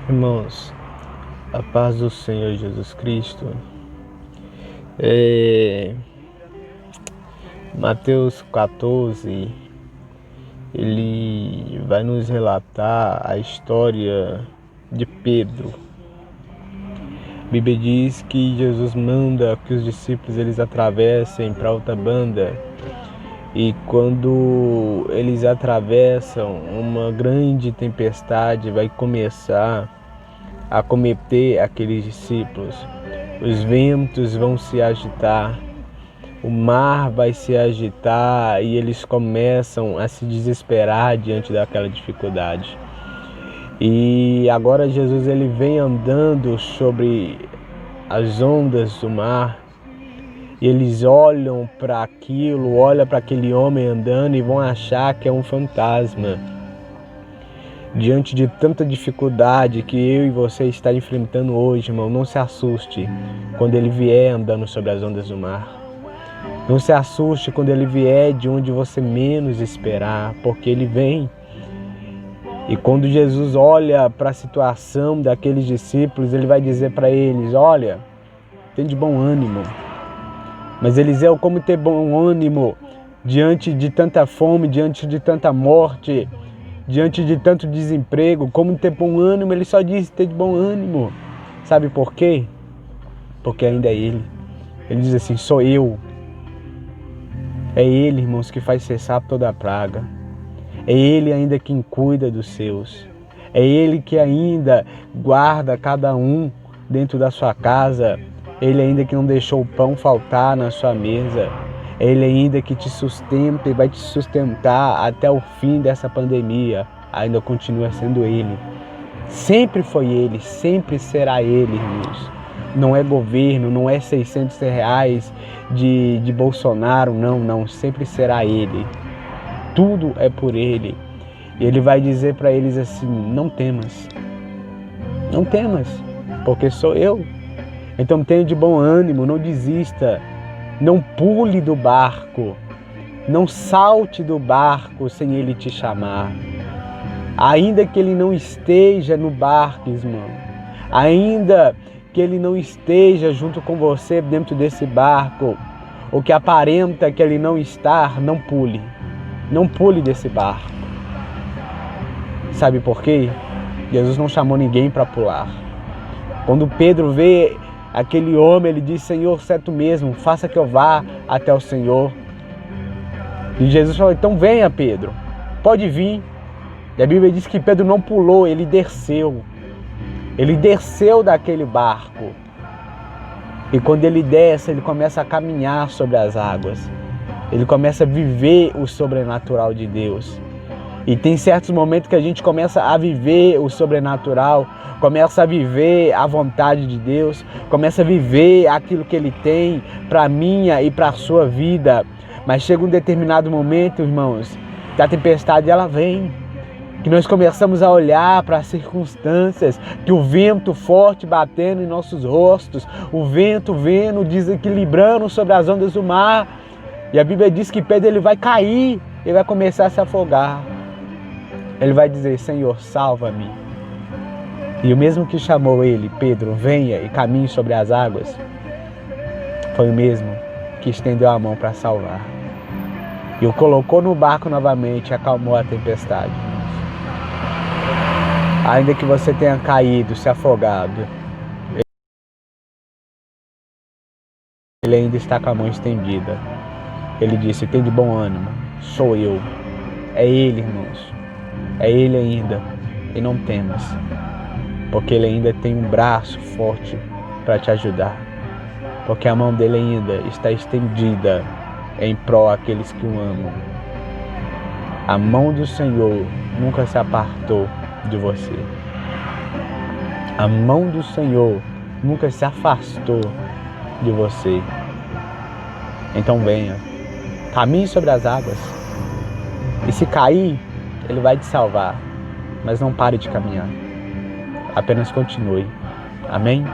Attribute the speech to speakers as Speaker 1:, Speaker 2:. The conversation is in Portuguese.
Speaker 1: Irmãos, a paz do Senhor Jesus Cristo. Mateus 14, ele vai nos relatar a história de Pedro. A Bíblia diz que Jesus manda que os discípulos eles atravessem para outra banda, e quando eles atravessam, uma grande tempestade vai começar a acometer aqueles discípulos. Os ventos vão se agitar, o mar vai se agitar e eles começam a se desesperar diante daquela dificuldade. E agora Jesus ele vem andando sobre as ondas do mar, e eles olham para aquilo, olham para aquele homem andando e vão achar que é um fantasma. Diante de tanta dificuldade que eu e você está enfrentando hoje, irmão, não se assuste quando ele vier andando sobre as ondas do mar. Não se assuste quando ele vier de onde você menos esperar, porque ele vem. E quando Jesus olha para a situação daqueles discípulos, ele vai dizer para eles: olha, tem de bom ânimo. Mas Eliseu, como ter bom ânimo diante de tanta fome, diante de tanta morte, diante de tanto desemprego? Como ter bom ânimo? Ele só diz ter de bom ânimo. Sabe por quê? Porque ainda é Ele. Ele diz assim: sou eu. É Ele, irmãos, que faz cessar toda a praga. É Ele ainda quem cuida dos seus. É Ele que ainda guarda cada um dentro da sua casa. Ele ainda que não deixou o pão faltar na sua mesa. Ele ainda que te sustenta e vai te sustentar até o fim dessa pandemia. Ainda continua sendo Ele. Sempre foi Ele, sempre será Ele, irmãos. Não é governo, não é 600 reais de Bolsonaro, não. Sempre será Ele. Tudo é por Ele. E Ele vai dizer para eles assim: não temas. Não temas, porque sou eu. Então tenha de bom ânimo, não desista. Não pule do barco. Não salte do barco sem Ele te chamar. Ainda que Ele não esteja no barco, irmão. Ainda que Ele não esteja junto com você dentro desse barco, ou que aparenta que Ele não está, não pule. Não pule desse barco. Sabe por quê? Jesus não chamou ninguém para pular. Quando Pedro vê aquele homem, ele diz: Senhor, se é tu mesmo, faça que eu vá até o Senhor. E Jesus falou: então venha, Pedro, pode vir. E a Bíblia diz que Pedro não pulou, ele desceu. Ele desceu daquele barco. E quando ele desce, ele começa a caminhar sobre as águas. Ele começa a viver o sobrenatural de Deus. E tem certos momentos que a gente começa a viver o sobrenatural, começa a viver a vontade de Deus, começa a viver aquilo que Ele tem para a minha e para a sua vida. Mas chega um determinado momento, irmãos, que a tempestade ela vem, que nós começamos a olhar para as circunstâncias, que o vento forte batendo em nossos rostos, o vento vendo, desequilibrando sobre as ondas do mar. E a Bíblia diz que Pedro ele vai cair, ele vai começar a se afogar. Ele vai dizer: Senhor, salva-me. E o mesmo que chamou ele, Pedro, venha e caminhe sobre as águas, foi o mesmo que estendeu a mão para salvar. E o colocou no barco novamente e acalmou a tempestade. Ainda que você tenha caído, se afogado, Ele ainda está com a mão estendida. Ele disse: tem de bom ânimo, sou eu. É Ele, irmãos. É Ele ainda. E não temas, porque Ele ainda tem um braço forte para te ajudar. Porque a mão dele ainda está estendida em prol àqueles que o amam. A mão do Senhor nunca se apartou de você. A mão do Senhor nunca se afastou de você. Então venha, caminhe sobre as águas. E se cair, Ele vai te salvar. Mas não pare de caminhar. Apenas continue. Amém?